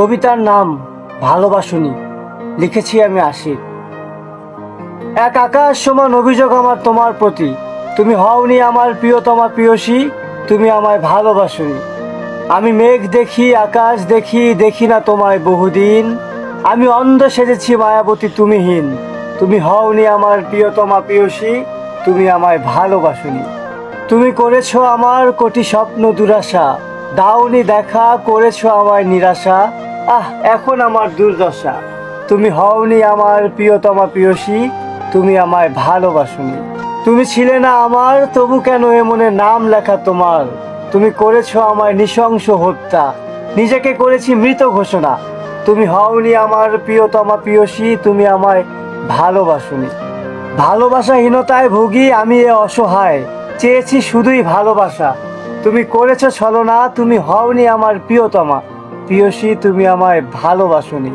কবিতার নাম ভালোবাসুনি, লিখেছি আমি আশিক। এক আকাশ সমান অভিযোগ আমার তোমার প্রতি, তুমি হওনি আমার প্রিয়তমা প্রিয়সী, তুমি আমায় ভালোবাসুনি। আমি মেঘ দেখি, আকাশ দেখি, দেখি না তোমায় বহুদিন। আমি অন্ধ সেজেছি মায়াবতী তুমিহীন, তুমি হওনি আমার প্রিয়তমা প্রিয়সী, তুমি আমায় ভালোবাসুনি। তুমি করেছো আমার কোটি স্বপ্ন দুরাশা, দাওনি দেখা, করেছো আমায় নিরাশা। এখন আমার দুর্দশা, তুমি হওনি আমার প্রিয়তমা প্রিয়সী, তুমি আমায় ভালোবাসুনি। তুমি ছিলে না আমার, তবু কেন এ মনে নাম লেখা তোমার। তুমি করেছো আমায় নৃশংস হত্যা, নিজেকে করেছি মৃত ঘোষণা। তুমি হওনি আমার প্রিয়তমা প্রিয়সী, তুমি আমায় ভালোবাসুনি। ভালোবাসাহীনতায় ভুগি আমি এ অসহায়, চেয়েছি শুধুই ভালোবাসা। তুমি করেছো ছলনা, তুমি হওনি আমার প্রিয়তমা প্রিয়সী, তুমি আমায় ভালোবাসুনি।